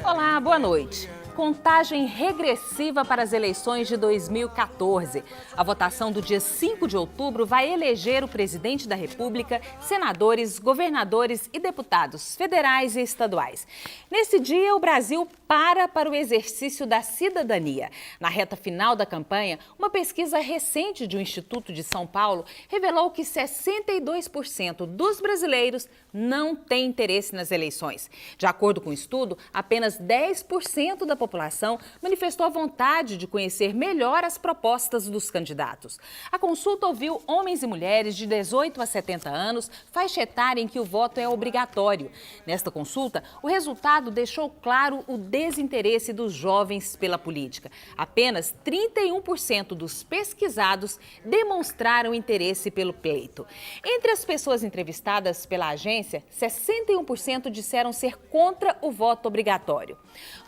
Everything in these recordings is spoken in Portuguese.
Olá, boa noite. Contagem regressiva para as eleições de 2014. A votação do dia 5 de outubro vai eleger o presidente da República, senadores, governadores e deputados federais e estaduais. Nesse dia, o Brasil para o exercício da cidadania. Na reta final da campanha, uma pesquisa recente do Instituto de São Paulo revelou que 62% dos brasileiros não têm interesse nas eleições. De acordo com o estudo, apenas 10% da população manifestou a vontade de conhecer melhor as propostas dos candidatos. A consulta ouviu homens e mulheres de 18 a 70 anos, faixa etária em que o voto é obrigatório. Nesta consulta, o resultado deixou claro o desinteresse dos jovens pela política. Apenas 31% dos pesquisados demonstraram interesse pelo pleito. Entre as pessoas entrevistadas pela agência, 61% disseram ser contra o voto obrigatório.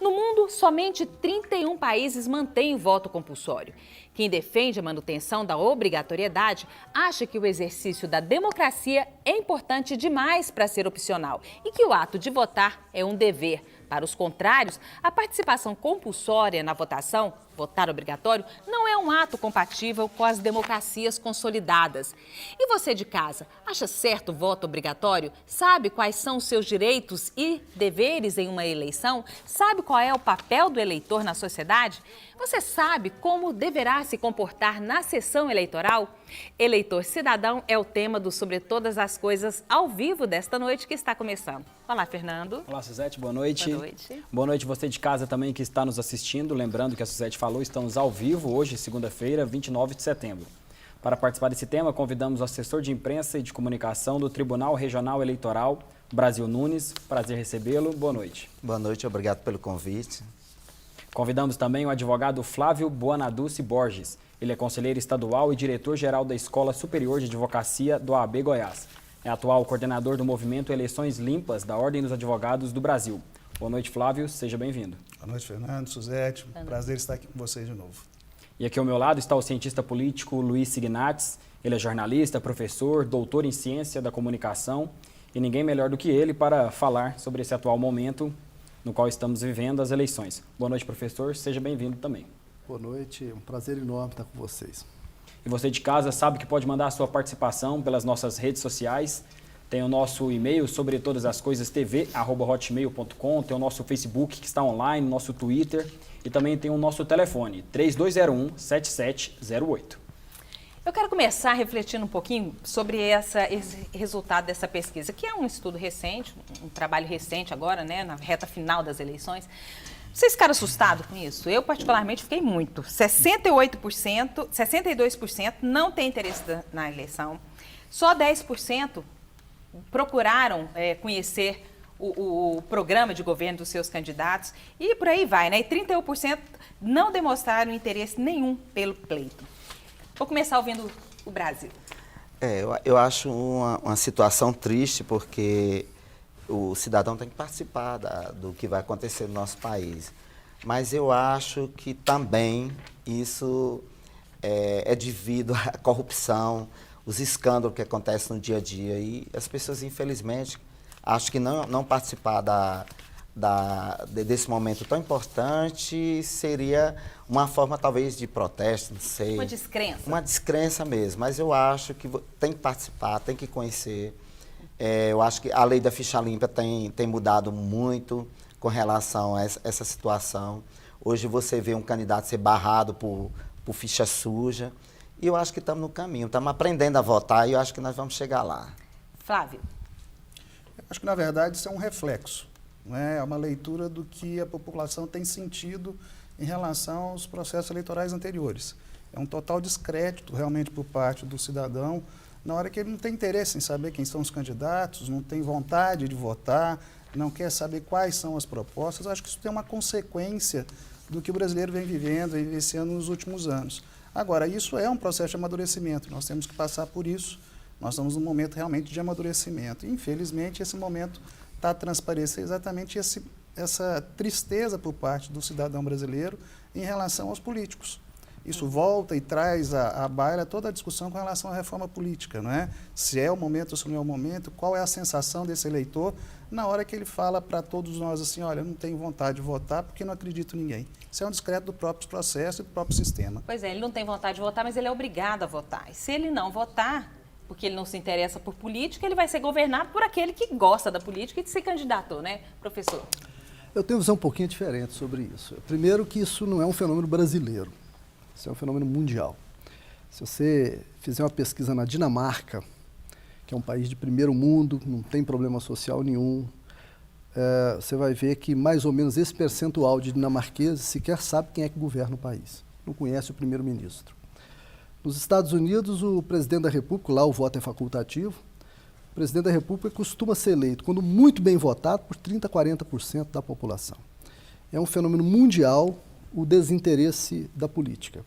No mundo, somente 31 países mantêm o voto compulsório. Quem defende a manutenção da obrigatoriedade acha que o exercício da democracia é importante demais para ser opcional e que o ato de votar é um dever. Para os contrários, a participação compulsória na votação, votar obrigatório, não é um ato compatível com as democracias consolidadas. E você de casa, acha certo o voto obrigatório? Sabe quais são os seus direitos e deveres em uma eleição? Sabe qual é o papel do eleitor na sociedade? Você sabe como deverá se comportar na sessão eleitoral? Eleitor Cidadão é o tema do Sobre Todas as Coisas ao vivo desta noite que está começando. Olá, Fernando. Olá, Suzete, boa noite. Boa noite. Boa noite você de casa também que está nos assistindo. Lembrando que a Suzete falou, estamos ao vivo hoje, segunda-feira, 29 de setembro. Para participar desse tema, convidamos o assessor de imprensa e de comunicação do Tribunal Regional Eleitoral, Brasil Nunes. Prazer recebê-lo. Boa noite. Boa noite, obrigado pelo convite. Convidamos também o advogado Flávio Buanaduce Borges. Ele é conselheiro estadual e diretor-geral da Escola Superior de Advocacia do OAB Goiás. É atual coordenador do movimento Eleições Limpas da Ordem dos Advogados do Brasil. Boa noite, Flávio. Seja bem-vindo. Boa noite, Fernando, Suzete. Prazer estar aqui com vocês de novo. E aqui ao meu lado está o cientista político Luiz Signates. Ele é jornalista, professor, doutor em ciência da comunicação e ninguém melhor do que ele para falar sobre esse atual momento no qual estamos vivendo as eleições. Boa noite, professor. Seja bem-vindo também. Boa noite. Um prazer enorme estar com vocês. E você de casa sabe que pode mandar a sua participação pelas nossas redes sociais. Tem o nosso e-mail, sobre todas as coisas, tv@hotmail.com. Tem o nosso Facebook, que está online, nosso Twitter. E também tem o nosso telefone, 3201-7708. Eu quero começar refletindo um pouquinho sobre esse resultado dessa pesquisa, que é um estudo recente, um trabalho recente agora, né, na reta final das eleições. Vocês ficaram assustados com isso? Eu, particularmente, fiquei muito. 62% não tem interesse na eleição. Só 10% procuraram conhecer o programa de governo dos seus candidatos e por aí vai, né? E 31% não demonstraram interesse nenhum pelo pleito. Vou começar ouvindo o Brasil. Eu acho uma situação triste porque o cidadão tem que participar do que vai acontecer no nosso país. Mas eu acho que também isso é devido à corrupção, os escândalos que acontecem no dia a dia. E as pessoas, infelizmente, acho que não participar desse momento tão importante seria uma forma, talvez, de protesto, não sei. Uma descrença. Uma descrença mesmo. Mas eu acho que tem que participar, tem que conhecer. Eu acho que a lei da ficha limpa tem mudado muito com relação a essa situação. Hoje você vê um candidato ser barrado por ficha suja. E eu acho que estamos no caminho, estamos aprendendo a votar e eu acho que nós vamos chegar lá. Flávio. Eu acho que, na verdade, isso é um reflexo. Não é? É uma leitura do que a população tem sentido em relação aos processos eleitorais anteriores. É um total descrédito, realmente, por parte do cidadão, na hora que ele não tem interesse em saber quem são os candidatos, não tem vontade de votar, não quer saber quais são as propostas. Eu acho que isso tem uma consequência do que o brasileiro vem vivendo e vivenciando nos últimos anos. Agora, isso é um processo de amadurecimento, nós temos que passar por isso. Nós estamos num momento realmente de amadurecimento. E, infelizmente, esse momento está a transparecer exatamente essa tristeza por parte do cidadão brasileiro em relação aos políticos. Isso volta e traz à baila toda a discussão com relação à reforma política, não é? Se é o momento ou se não é o momento, qual é a sensação desse eleitor na hora que ele fala para todos nós assim, olha, eu não tenho vontade de votar porque não acredito em ninguém. Isso é um descrédito do próprio processo e do próprio sistema. Pois é, ele não tem vontade de votar, mas ele é obrigado a votar. E se ele não votar, porque ele não se interessa por política, ele vai ser governado por aquele que gosta da política e se candidatou, né, professor? Eu tenho uma visão um pouquinho diferente sobre isso. Primeiro que isso não é um fenômeno brasileiro, isso é um fenômeno mundial. Se você fizer uma pesquisa na Dinamarca, que é um país de primeiro mundo, não tem problema social nenhum, você vai ver que mais ou menos esse percentual de dinamarqueses sequer sabe quem é que governa o país, não conhece o primeiro-ministro. Nos Estados Unidos, o presidente da República, lá o voto é facultativo, o presidente da República costuma ser eleito, quando muito bem votado, por 30% a 40% da população. É um fenômeno mundial o desinteresse da política.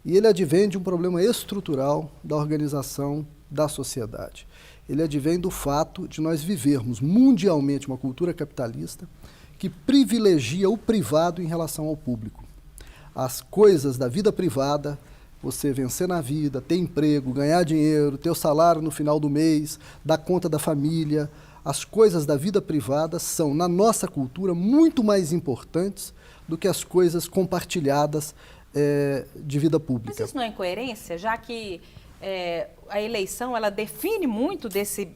E ele advém de um problema estrutural da organização da sociedade. Ele advém do fato de nós vivermos mundialmente uma cultura capitalista que privilegia o privado em relação ao público. As coisas da vida privada, você vencer na vida, ter emprego, ganhar dinheiro, ter o salário no final do mês, dar conta da família, as coisas da vida privada são, na nossa cultura, muito mais importantes do que as coisas compartilhadas de vida pública. Mas isso não é incoerência, já que a eleição ela define muito desse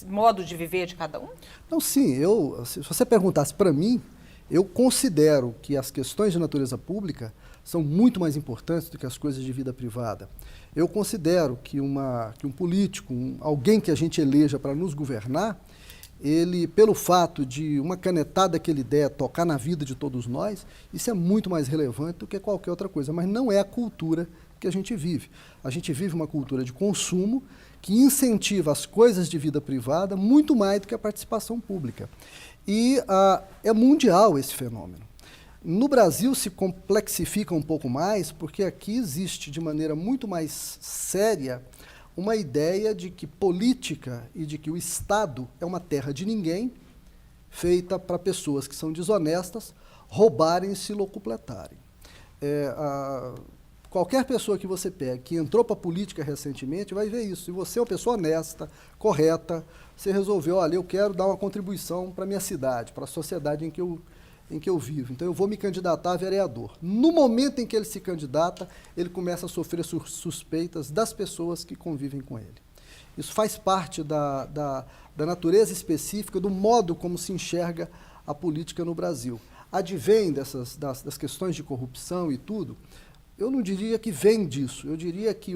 modo de viver de cada um? Não, sim. Se você perguntasse para mim, eu considero que as questões de natureza pública são muito mais importantes do que as coisas de vida privada. Eu considero que um político, alguém que a gente eleja para nos governar, ele, pelo fato de uma canetada que ele der tocar na vida de todos nós, isso é muito mais relevante do que qualquer outra coisa, mas não é a cultura que a gente vive. A gente vive uma cultura de consumo que incentiva as coisas de vida privada muito mais do que a participação pública. E é mundial esse fenômeno. No Brasil se complexifica um pouco mais, porque aqui existe de maneira muito mais séria uma ideia de que política e de que o Estado é uma terra de ninguém, feita para pessoas que são desonestas roubarem e se locupletarem. Qualquer pessoa que você pegue, que entrou para a política recentemente, vai ver isso. Se você é uma pessoa honesta, correta, você resolveu, olha, eu quero dar uma contribuição para a minha cidade, para a sociedade em que eu vivo. Então, eu vou me candidatar a vereador. No momento em que ele se candidata, ele começa a sofrer suspeitas das pessoas que convivem com ele. Isso faz parte da natureza específica, do modo como se enxerga a política no Brasil. Advém das questões de corrupção e tudo. Eu não diria que vem disso, eu diria que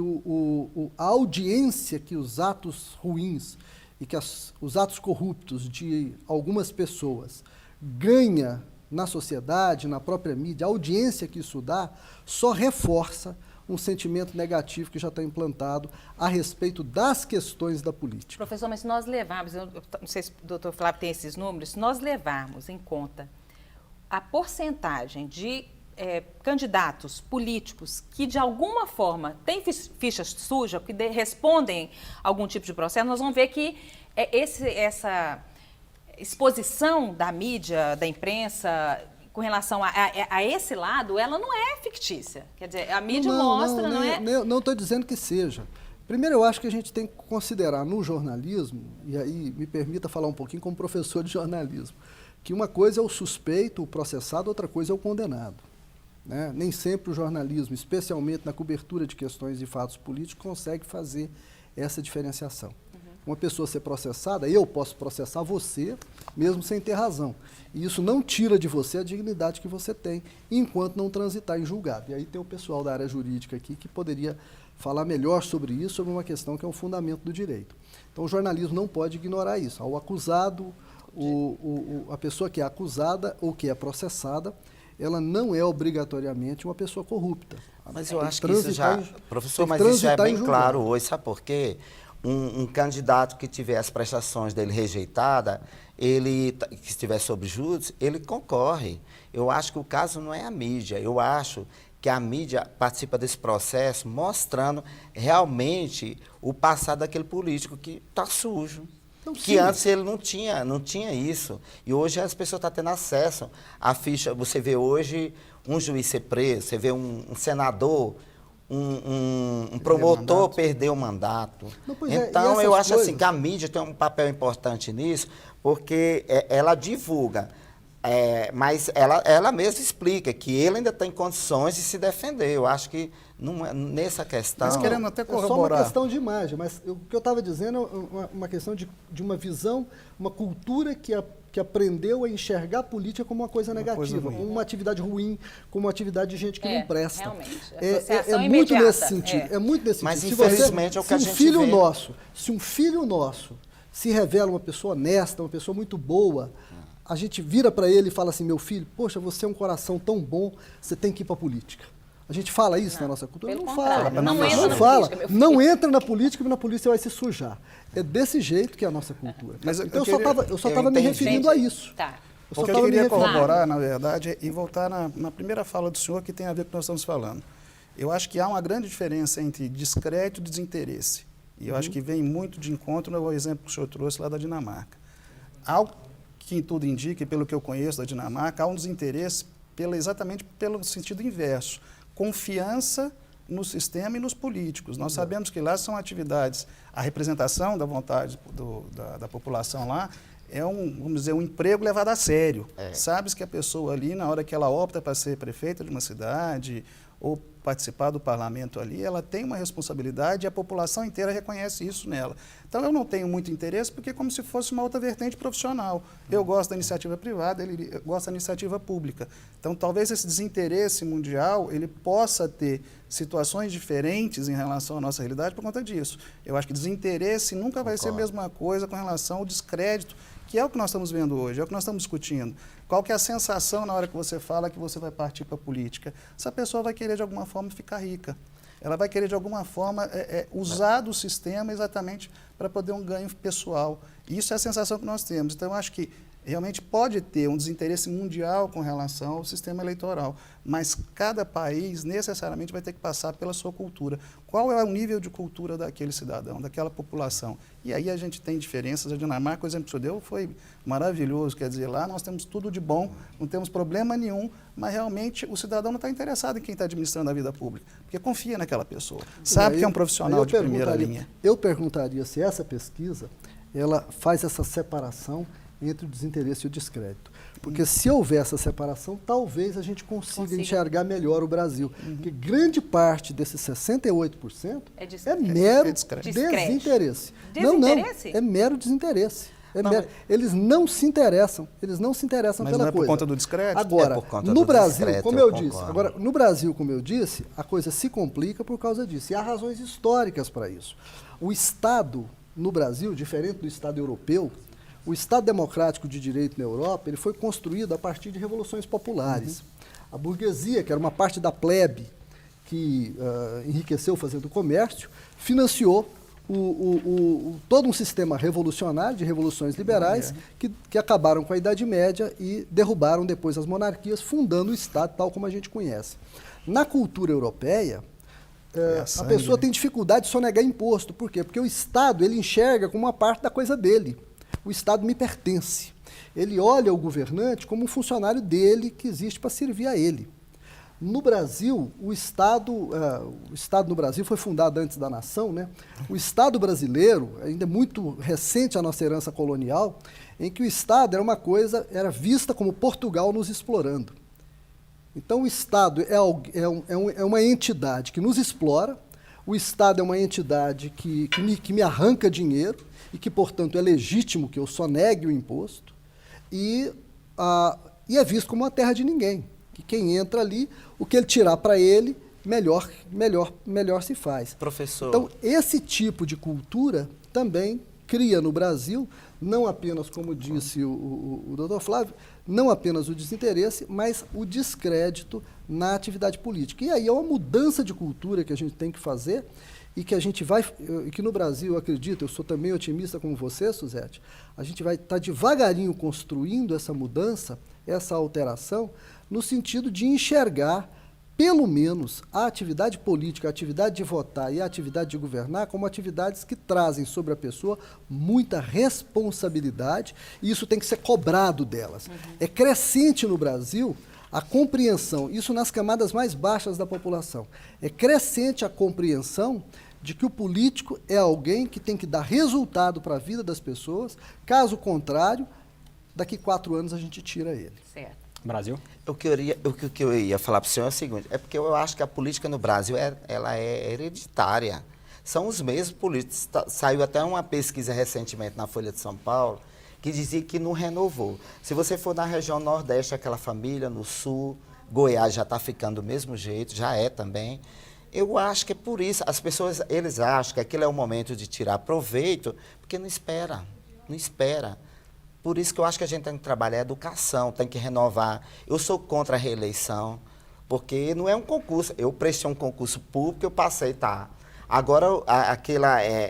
a audiência que os atos ruins e que os atos corruptos de algumas pessoas ganha na sociedade, na própria mídia, a audiência que isso dá, só reforça um sentimento negativo que já está implantado a respeito das questões da política. Professor, mas se nós levarmos, eu não sei se o doutor Flávio tem esses números, se nós levarmos em conta a porcentagem de candidatos políticos que, de alguma forma, têm ficha suja, que respondem a algum tipo de processo, nós vamos ver que essa exposição da mídia, da imprensa, com relação a esse lado, ela não é fictícia. Quer dizer, a mídia mostra, não é... Não estou dizendo que seja. Primeiro, eu acho que a gente tem que considerar no jornalismo, e aí me permita falar um pouquinho como professor de jornalismo, que uma coisa é o suspeito, o processado, outra coisa é o condenado. Né? Nem sempre o jornalismo, especialmente na cobertura de questões e fatos políticos, consegue fazer essa diferenciação. Uma pessoa ser processada, eu posso processar você, mesmo sem ter razão. E isso não tira de você a dignidade que você tem, enquanto não transitar em julgado. E aí tem o pessoal da área jurídica aqui que poderia falar melhor sobre isso, sobre uma questão que é um fundamento do direito. Então o jornalismo não pode ignorar isso. O acusado, a pessoa que é acusada ou que é processada, ela não é obrigatoriamente uma pessoa corrupta. Mas eu acho que isso já... Professor, mas isso já é bem claro hoje, sabe por quê? Um candidato que tiver as prestações dele rejeitadas, que estiver sob júdice, ele concorre. Eu acho que o caso não é a mídia, eu acho que a mídia participa desse processo mostrando realmente o passado daquele político que está sujo. Então, que sim, antes ele não tinha isso. E hoje as pessoas estão tendo acesso à ficha. Você vê hoje um juiz ser preso, você vê um senador, um promotor perder o mandato. Não, pois então, e eu essas acho assim coisas? que a mídia tem um papel importante nisso, porque ela divulga. Mas ela mesma explica que ele ainda tem condições de se defender. Eu acho que nessa questão... Mas querendo até É só uma corroborar. questão de imagem, mas o que eu estava dizendo é uma questão de uma visão, uma cultura que aprendeu a enxergar a política como uma coisa negativa, ruim. como uma atividade ruim, como uma atividade de gente que não presta. Realmente. É Associação muito imediata. nesse sentido. É muito nesse Mas, sentido. infelizmente, é o que a gente vê. Se um filho nosso se revela uma pessoa honesta, uma pessoa muito boa, a gente vira para ele e fala assim, meu filho, poxa, você é um coração tão bom, você tem que ir para a política. A gente fala isso na nossa cultura? Pelo Não contrário, fala. não entra na fala. política, meu filho. Não entra na política e na polícia você vai se sujar. É desse jeito que é a nossa cultura. Mas Então eu só estava me entendi. referindo a isso. Tá. Eu só O que eu estava me queria referindo. corroborar, na verdade, e voltar na primeira fala do senhor, que tem a ver com o que nós estamos falando. Eu acho que há uma grande diferença entre descrédito e desinteresse. E eu acho que vem muito de encontro no exemplo que o senhor trouxe lá da Dinamarca. Ao que tudo indica, e pelo que eu conheço da Dinamarca, há um desinteresse exatamente pelo sentido inverso. Confiança no sistema e nos políticos. Nós sabemos que lá são atividades, a representação da vontade da população lá é vamos dizer, um emprego levado a sério. Sabe-se que a pessoa ali, na hora que ela opta para ser prefeita de uma cidade ou participar do parlamento ali, ela tem uma responsabilidade e a população inteira reconhece isso nela. Então, eu não tenho muito interesse porque é como se fosse uma outra vertente profissional. Eu gosto da iniciativa privada, ele gosta da iniciativa pública. Então, talvez esse desinteresse mundial, ele possa ter situações diferentes em relação à nossa realidade por conta disso. Eu acho que desinteresse nunca vai ser a mesma coisa com relação ao descrédito, que é o que nós estamos vendo hoje, é o que nós estamos discutindo. Qual que é a sensação na hora que você fala que você vai partir para a política? Essa pessoa vai querer, de alguma forma, ficar rica. Ela vai querer, de alguma forma, usar do sistema exatamente para poder um ganho pessoal. E isso é a sensação que nós temos. Então, eu acho que realmente pode ter um desinteresse mundial com relação ao sistema eleitoral, mas cada país necessariamente vai ter que passar pela sua cultura. Qual é o nível de cultura daquele cidadão, daquela população? E aí a gente tem diferenças. A Dinamarca, o exemplo que o senhor deu, foi maravilhoso. Quer dizer, lá nós temos tudo de bom, não temos problema nenhum, mas realmente o cidadão não está interessado em quem está administrando a vida pública, porque confia naquela pessoa, sabe que é um profissional de primeira linha. Eu perguntaria se essa pesquisa ela faz essa separação entre o desinteresse e o descrédito. Porque se houver essa separação, talvez a gente consiga enxergar melhor o Brasil. Porque grande parte desses 68% é mero desinteresse. Desinteresse? Não, é mero desinteresse. Eles não se interessam, Mas pela não é por coisa. conta do descrédito? Agora, É por conta no do Brasil, descrédito, como eu eu disse, concordo. agora, no Brasil, como eu disse, a coisa se complica por causa disso. E há razões históricas para isso. O Estado, no Brasil, diferente do Estado europeu, o Estado democrático de direito na Europa, ele foi construído a partir de revoluções populares. A burguesia, que era uma parte da plebe que enriqueceu fazendo comércio, financiou todo um sistema revolucionário de revoluções liberais que acabaram com a Idade Média e derrubaram depois as monarquias, fundando o Estado tal como a gente conhece. Na cultura europeia, a pessoa tem dificuldade de sonegar imposto. Por quê? Porque o Estado ele enxerga como uma parte da coisa dele. O Estado me pertence. Ele olha o governante como um funcionário dele que existe para servir a ele. No Brasil, o Estado no Brasil foi fundado antes da nação, né? O Estado brasileiro, ainda é muito recente a nossa herança colonial, em que o Estado era vista como Portugal nos explorando. Então, o Estado é uma entidade que nos explora, o Estado é uma entidade que me arranca dinheiro e que, portanto, é legítimo que eu sonegue o imposto e é visto como uma terra de ninguém. Que quem entra ali, o que ele tirar para ele, melhor se faz. Professor. Então, esse tipo de cultura também cria no Brasil, não apenas, como disse o doutor Flávio, não apenas o desinteresse, mas o descrédito na atividade política. E aí é uma mudança de cultura que a gente tem que fazer e que a gente e que no Brasil, eu acredito, eu sou também otimista como você, Suzete, a gente vai estar devagarinho construindo essa mudança, essa alteração, no sentido de enxergar, pelo menos, a atividade política, a atividade de votar e a atividade de governar como atividades que trazem sobre a pessoa muita responsabilidade e isso tem que ser cobrado delas. É crescente no Brasil a compreensão, isso nas camadas mais baixas da população, é crescente a compreensão de que o político é alguém que tem que dar resultado para a vida das pessoas, caso contrário, daqui 4 anos a gente tira ele. Certo. Brasil? O que eu ia falar para o senhor é o seguinte, é porque eu acho que a política no Brasil ela é hereditária. São os mesmos políticos. Saiu até uma pesquisa recentemente na Folha de São Paulo, que dizia que não renovou. Se você for na região Nordeste, aquela família, no Sul, Goiás já está ficando do mesmo jeito, já é também. Eu acho que é por isso, as pessoas, eles acham que aquele é o momento de tirar proveito, porque não espera. Por isso que eu acho que a gente tem que trabalhar a educação, tem que renovar. Eu sou contra a reeleição, porque não é um concurso. Eu prestei um concurso público, eu passei, tá. Agora,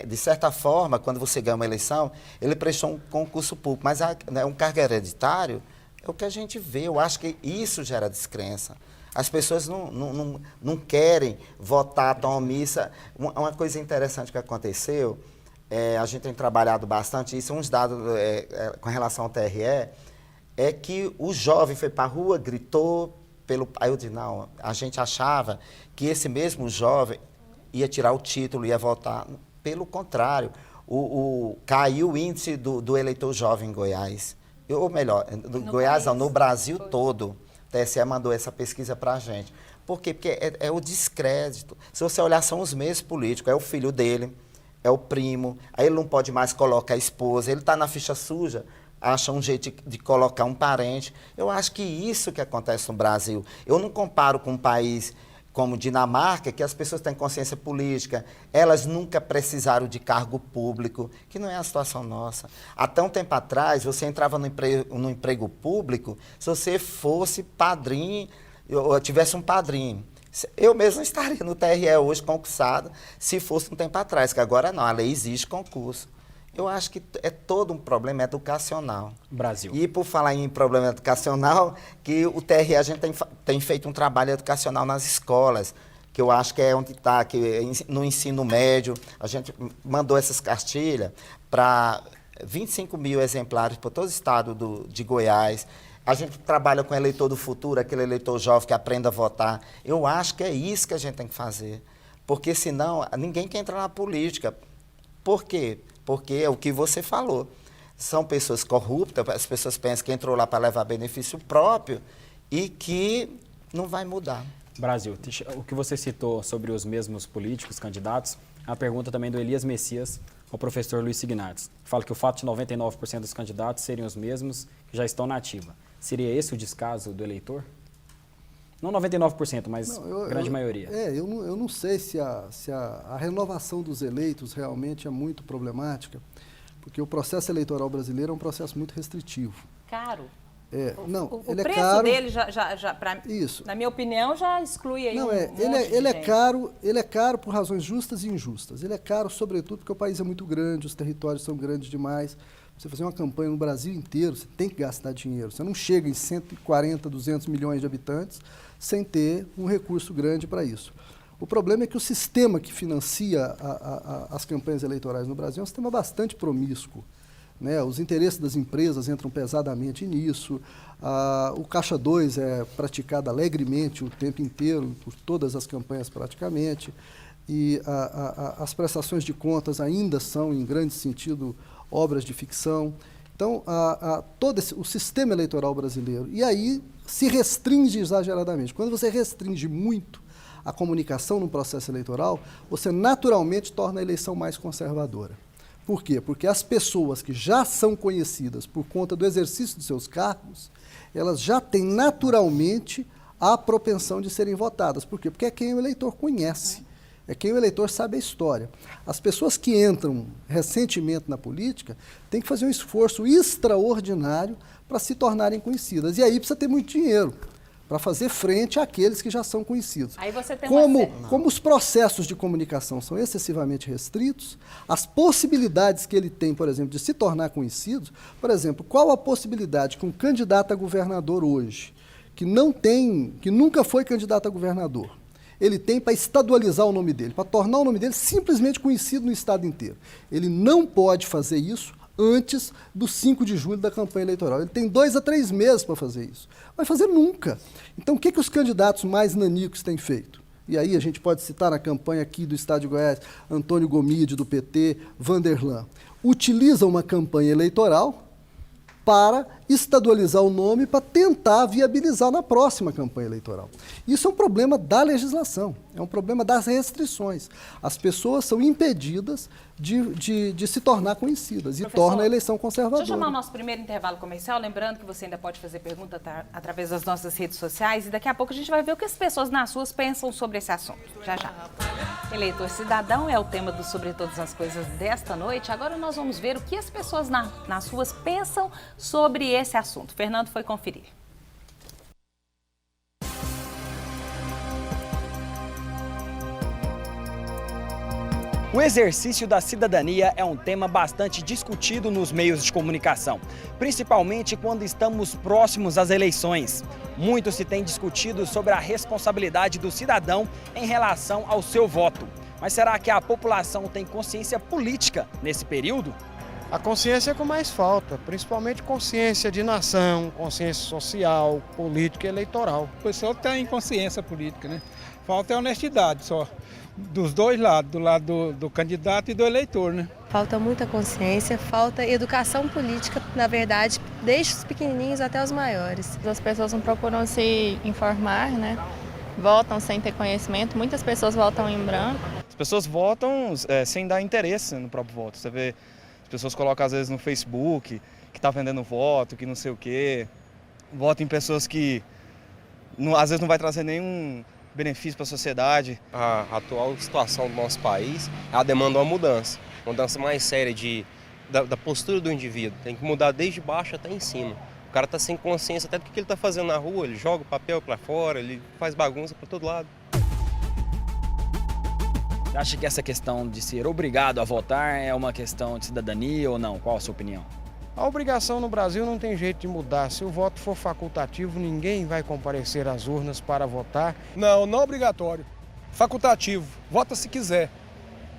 de certa forma, quando você ganha uma eleição, ele prestou um concurso público, mas um cargo hereditário é o que a gente vê. Eu acho que isso gera descrença. As pessoas não querem votar, tomar missa. Uma coisa interessante que aconteceu, a gente tem trabalhado bastante isso, uns dados com relação ao TRE, é que o jovem foi para a rua, gritou, aí eu disse, não, a gente achava que esse mesmo jovem ia tirar o título, ia votar. Pelo contrário, caiu o índice do eleitor jovem em Goiás. Ou melhor, Goiás não, no Brasil todo. O TSE mandou essa pesquisa para a gente. Por quê? Porque é o descrédito. Se você olhar, são os mesmos políticos. É o filho dele, é o primo, aí ele não pode mais colocar a esposa, ele está na ficha suja, acha um jeito de colocar um parente. Eu acho que isso que acontece no Brasil. Eu não comparo com um país como Dinamarca, que as pessoas têm consciência política, elas nunca precisaram de cargo público, que não é a situação nossa. Até um tempo atrás, você entrava no emprego público, se você fosse padrinho, ou tivesse um padrinho. Eu mesmo estaria no TRE hoje concursado, se fosse um tempo atrás, que agora não, a lei exige concurso. Eu acho que é todo um problema educacional. Brasil. E por falar em problema educacional, que o TRE a gente tem feito um trabalho educacional nas escolas, que eu acho que é onde está, que no ensino médio, a gente mandou essas cartilhas para 25 mil exemplares para todo o estado de Goiás. A gente trabalha com o eleitor do futuro, aquele eleitor jovem que aprenda a votar. Eu acho que é isso que a gente tem que fazer, porque senão ninguém quer entrar na política. Por quê? Porque é o que você falou. São pessoas corruptas, as pessoas pensam que entrou lá para levar benefício próprio e que não vai mudar. Brasil, o que você citou sobre os mesmos políticos, candidatos, a pergunta também do Elias Messias ao professor Luiz Signates. Fala que o fato de 99% dos candidatos serem os mesmos que já estão na ativa. Seria esse o descaso do eleitor? Não 99%, mas grande maioria. Eu não sei se a renovação dos eleitos realmente é muito problemática, porque o processo eleitoral brasileiro é um processo muito restritivo. Caro. O preço caro, dele, isso. Na minha opinião, já exclui aí ele é caro por razões justas e injustas. Ele é caro, sobretudo, porque o país é muito grande, os territórios são grandes demais. Você fazer uma campanha no Brasil inteiro, você tem que gastar dinheiro. Você não chega em 140, 200 milhões de habitantes sem ter um recurso grande para isso. O problema é que o sistema que financia as campanhas eleitorais no Brasil é um sistema bastante promíscuo, né? Os interesses das empresas entram pesadamente nisso. O Caixa 2 é praticado alegremente o tempo inteiro, por todas as campanhas praticamente. E as prestações de contas ainda são, em grande sentido, obras de ficção. Então, todo o sistema eleitoral brasileiro, e aí se restringe exageradamente. Quando você restringe muito a comunicação no processo eleitoral, você naturalmente torna a eleição mais conservadora. Por quê? Porque as pessoas que já são conhecidas por conta do exercício de seus cargos, elas já têm naturalmente a propensão de serem votadas. Por quê? Porque é quem o eleitor conhece. É quem o eleitor sabe a história. As pessoas que entram recentemente na política têm que fazer um esforço extraordinário para se tornarem conhecidas. E aí precisa ter muito dinheiro para fazer frente àqueles que já são conhecidos. Aí você tem como os processos de comunicação são excessivamente restritos, as possibilidades que ele tem, por exemplo, de se tornar conhecido, por exemplo, qual a possibilidade que um candidato a governador hoje, que nunca foi candidato a governador, ele tem para estadualizar o nome dele, para tornar o nome dele simplesmente conhecido no estado inteiro. Ele não pode fazer isso antes do 5 de julho da campanha eleitoral. Ele tem 2 a 3 meses para fazer isso. Vai fazer nunca. Então, o que os candidatos mais nanicos têm feito? E aí a gente pode citar na campanha aqui do Estado de Goiás, Antônio Gomide, do PT, Vanderlan. Utilizam uma campanha eleitoral para estadualizar o nome, para tentar viabilizar na próxima campanha eleitoral. Isso é um problema da legislação, é um problema das restrições. As pessoas são impedidas de se tornar conhecidas e torna a eleição conservadora. Deixa eu chamar o nosso primeiro intervalo comercial, lembrando que você ainda pode fazer pergunta através das nossas redes sociais e daqui a pouco a gente vai ver o que as pessoas nas ruas pensam sobre esse assunto. Já, já. Eleitor cidadão é o tema do Sobre Todas as Coisas desta noite. Agora nós vamos ver o que as pessoas nas ruas pensam sobre esse assunto. Fernando foi conferir. O exercício da cidadania é um tema bastante discutido nos meios de comunicação, principalmente quando estamos próximos às eleições. Muito se tem discutido sobre a responsabilidade do cidadão em relação ao seu voto. Mas será que a população tem consciência política nesse período? A consciência é o que mais falta, principalmente consciência de nação, consciência social, política e eleitoral. O pessoal tem consciência política, né? Falta honestidade só, dos dois lados, do lado do candidato e do eleitor, né? Falta muita consciência, falta educação política, na verdade, desde os pequenininhos até os maiores. As pessoas não procuram se informar, né? Votam sem ter conhecimento, muitas pessoas votam em branco. As pessoas votam sem dar interesse no próprio voto. Você vê, as pessoas colocam às vezes no Facebook que está vendendo voto, que não sei o quê. Votam em pessoas que às vezes não vai trazer nenhum benefício para a sociedade. A atual situação do nosso país, ela demanda uma mudança mais séria da postura do indivíduo. Tem que mudar desde baixo até em cima. O cara está sem consciência até do que ele está fazendo na rua, ele joga o papel para fora, ele faz bagunça para todo lado. Você acha que essa questão de ser obrigado a votar é uma questão de cidadania ou não? Qual a sua opinião? A obrigação no Brasil não tem jeito de mudar. Se o voto for facultativo, ninguém vai comparecer às urnas para votar. Não, não obrigatório. Facultativo. Vota se quiser.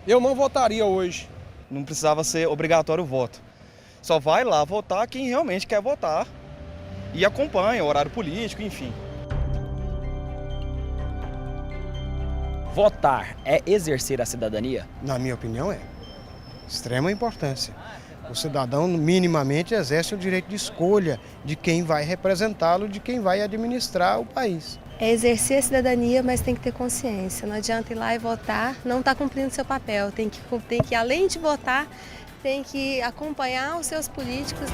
Eu não votaria hoje. Não precisava ser obrigatório o voto. Só vai lá votar quem realmente quer votar e acompanha o horário político, enfim. Votar é exercer a cidadania? Na minha opinião, é. Extrema importância. O cidadão minimamente exerce o direito de escolha de quem vai representá-lo, de quem vai administrar o país. É exercer a cidadania, mas tem que ter consciência. Não adianta ir lá e votar, não está cumprindo seu papel. Tem que, além de votar, tem que acompanhar os seus políticos.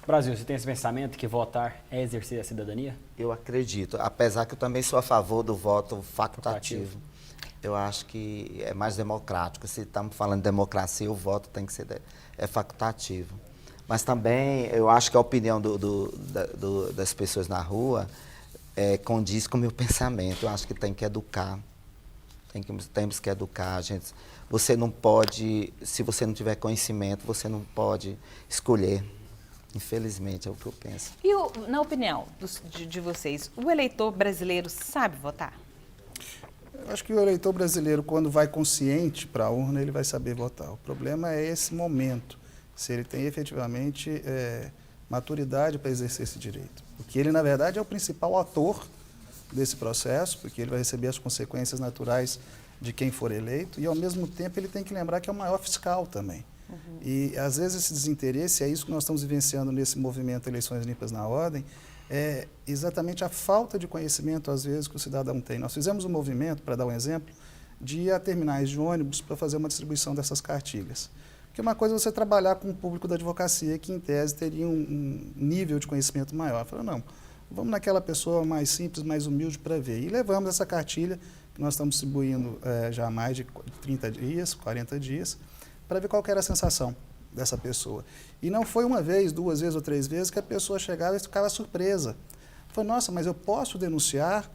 Brasil, você tem esse pensamento que votar é exercer a cidadania? Eu acredito, apesar que eu também sou a favor do voto facultativo. Eu acho que é mais democrático. Se estamos falando de democracia, o voto tem que ser facultativo. Mas também eu acho que a opinião das pessoas na rua condiz com o meu pensamento. Eu acho que tem que educar. Temos que educar a gente. Você não pode, se você não tiver conhecimento, você não pode escolher. Infelizmente, é o que eu penso. E na opinião de vocês, o eleitor brasileiro sabe votar? Eu acho que o eleitor brasileiro, quando vai consciente para a urna, ele vai saber votar. O problema é esse momento, se ele tem efetivamente maturidade para exercer esse direito. Porque ele, na verdade, é o principal ator desse processo, porque ele vai receber as consequências naturais de quem for eleito, e, ao mesmo tempo, ele tem que lembrar que é o maior fiscal também. Uhum. E, às vezes, esse desinteresse, é isso que nós estamos vivenciando nesse movimento Eleições Limpas na Ordem, é exatamente a falta de conhecimento, às vezes, que o cidadão tem. Nós fizemos um movimento, para dar um exemplo, de ir a terminais de ônibus para fazer uma distribuição dessas cartilhas. Porque uma coisa é você trabalhar com o público da advocacia, que, em tese, teria um nível de conhecimento maior. Eu falei, não, vamos naquela pessoa mais simples, mais humilde para ver. E levamos essa cartilha, que nós estamos distribuindo já há mais de 30 dias, 40 dias, para ver qual que era a sensação dessa pessoa. E não foi uma vez, 2 vezes ou 3 vezes que a pessoa chegava e ficava surpresa. Falei, nossa, mas eu posso denunciar?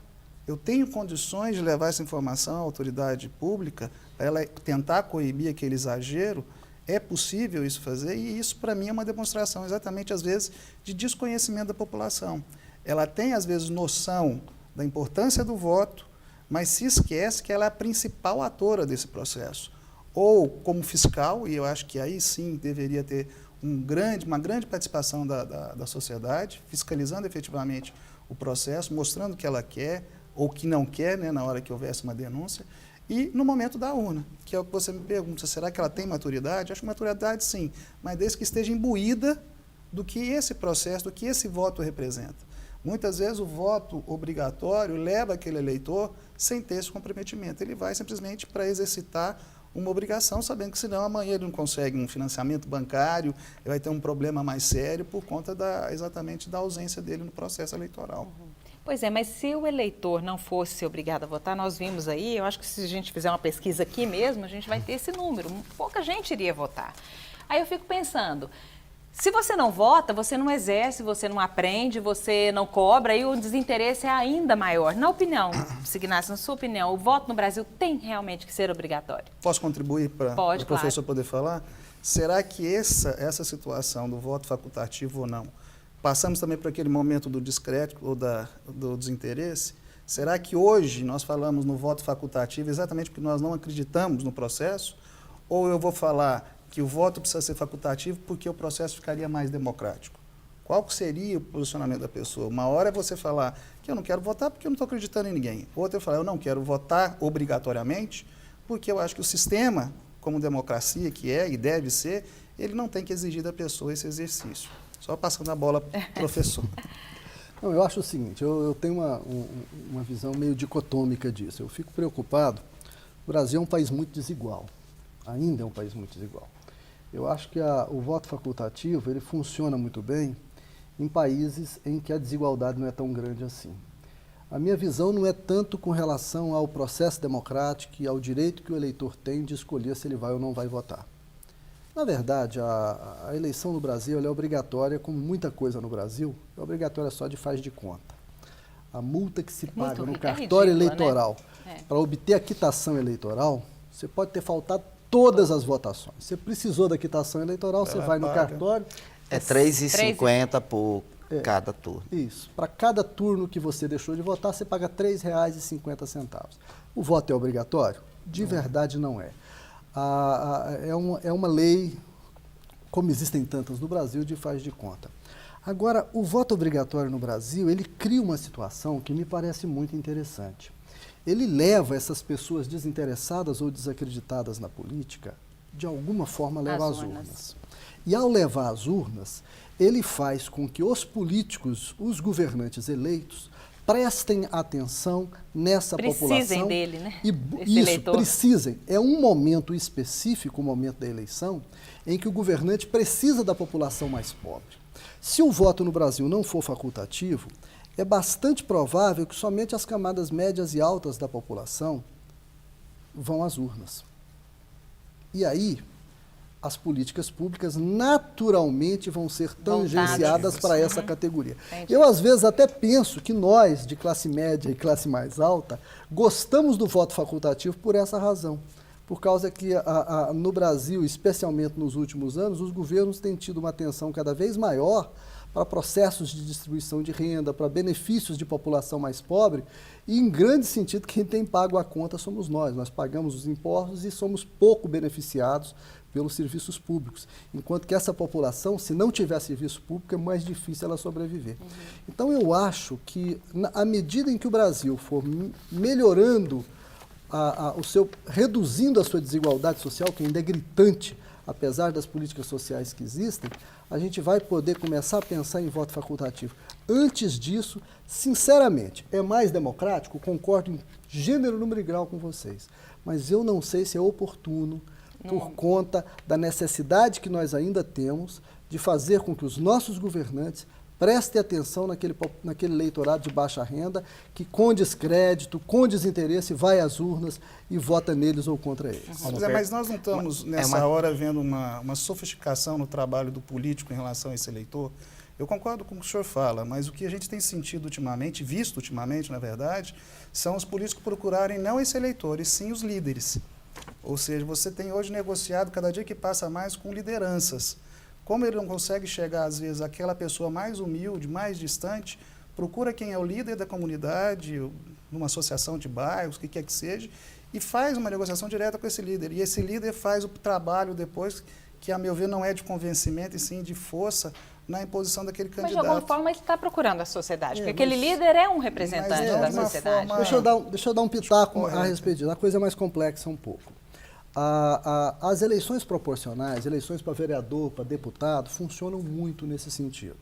Eu tenho condições de levar essa informação à autoridade pública para ela tentar coibir aquele exagero? É possível isso fazer? E isso, para mim, é uma demonstração exatamente, às vezes, de desconhecimento da população. Ela tem, às vezes, noção da importância do voto, mas se esquece que ela é a principal atora desse processo. Ou como fiscal, e eu acho que aí sim deveria ter uma grande participação da sociedade, fiscalizando efetivamente o processo, mostrando o que ela quer ou que não quer, né, na hora que houvesse uma denúncia, e no momento da urna, que é o que você me pergunta, será que ela tem maturidade? Acho que maturidade sim, mas desde que esteja imbuída do que esse processo, do que esse voto representa. Muitas vezes o voto obrigatório leva aquele eleitor sem ter esse comprometimento. Ele vai simplesmente para exercitar uma obrigação, sabendo que senão amanhã ele não consegue um financiamento bancário, ele vai ter um problema mais sério por conta exatamente da ausência dele no processo eleitoral. Pois é, mas se o eleitor não fosse obrigado a votar, nós vimos aí, eu acho que se a gente fizer uma pesquisa aqui mesmo, a gente vai ter esse número, pouca gente iria votar. Aí eu fico pensando, se você não vota, você não exerce, você não aprende, você não cobra, aí o desinteresse é ainda maior. Na opinião, Signácio, na sua opinião, o voto no Brasil tem realmente que ser obrigatório? Posso contribuir para o professor poder falar? Será que essa situação do voto facultativo ou não, passamos também por aquele momento do descrédito ou do desinteresse? Será que hoje nós falamos no voto facultativo exatamente porque nós não acreditamos no processo? Ou eu vou falar que o voto precisa ser facultativo porque o processo ficaria mais democrático? Qual seria o posicionamento da pessoa? Uma hora é você falar que eu não quero votar porque eu não estou acreditando em ninguém. Outra é falar, eu não quero votar obrigatoriamente porque eu acho que o sistema, como democracia que é e deve ser, ele não tem que exigir da pessoa esse exercício. Só passando a bola para o professor. Não, eu acho o seguinte, eu tenho uma visão meio dicotômica disso. Eu fico preocupado. O Brasil é um país muito desigual. Ainda é um país muito desigual. Eu acho que o voto facultativo ele funciona muito bem em países em que a desigualdade não é tão grande assim. A minha visão não é tanto com relação ao processo democrático e ao direito que o eleitor tem de escolher se ele vai ou não vai votar. Na verdade, a eleição no Brasil ela é obrigatória, como muita coisa no Brasil, é obrigatória só de faz de conta. A multa que se paga no cartório eleitoral, né, para obter a quitação eleitoral, você pode ter faltado todas as votações. Você precisou da quitação eleitoral, você vai no cartório... É R$ 3,50 por cada turno. Isso. Para cada turno que você deixou de votar, você paga R$ 3,50. O voto é obrigatório? De verdade não é. É uma lei, como existem tantas no Brasil, de faz de conta. Agora, o voto obrigatório no Brasil, ele cria uma situação que me parece muito interessante. Ele leva essas pessoas desinteressadas ou desacreditadas na política, de alguma forma leva às urnas. E ao levar às urnas, ele faz com que os políticos, os governantes eleitos, prestem atenção nessa população. Precisem dele, né? Isso, eleitor. Precisem. É um momento específico, o momento da eleição, em que o governante precisa da população mais pobre. Se o voto no Brasil não for facultativo, é bastante provável que somente as camadas médias e altas da população vão às urnas. E aí, as políticas públicas naturalmente vão ser tangenciadas para essa categoria. Entendi. Eu, às vezes, até penso que nós, de classe média e classe mais alta, gostamos do voto facultativo por essa razão. Por causa que no Brasil, especialmente nos últimos anos, os governos têm tido uma atenção cada vez maior para processos de distribuição de renda, para benefícios de população mais pobre, e em grande sentido quem tem pago a conta somos nós. Nós pagamos os impostos e somos pouco beneficiados pelos serviços públicos, enquanto que essa população, se não tiver serviço público, é mais difícil ela sobreviver. Então eu acho que, à medida em que o Brasil for melhorando, reduzindo a sua desigualdade social, que ainda é gritante, apesar das políticas sociais que existem, a gente vai poder começar a pensar em voto facultativo. Antes disso, sinceramente, é mais democrático? Concordo em gênero, número e grau com vocês. Mas eu não sei se é oportuno, por conta da necessidade que nós ainda temos de fazer com que os nossos governantes prestem atenção naquele eleitorado de baixa renda que, com descrédito, com desinteresse, vai às urnas e vota neles ou contra eles. Mas nós não estamos, nessa hora, vendo uma sofisticação no trabalho do político em relação a esse eleitor? Eu concordo com o que o senhor fala, mas o que a gente tem sentido ultimamente, visto ultimamente, na verdade, são os políticos procurarem não esse eleitor, e sim os líderes. Ou seja, você tem hoje negociado, cada dia que passa mais, com lideranças. Como ele não consegue chegar, às vezes, àquela pessoa mais humilde, mais distante, procura quem é o líder da comunidade, numa associação de bairros, o que quer que seja, e faz uma negociação direta com esse líder. E esse líder faz o trabalho depois, que, a meu ver, não é de convencimento, e sim de força na imposição daquele candidato. Mas, de alguma forma, ele está procurando a sociedade, porque aquele líder é um representante da sociedade. Deixa eu dar um pitaco a respeito disso. A coisa é mais complexa um pouco. As eleições proporcionais, eleições para vereador, para deputado, funcionam muito nesse sentido.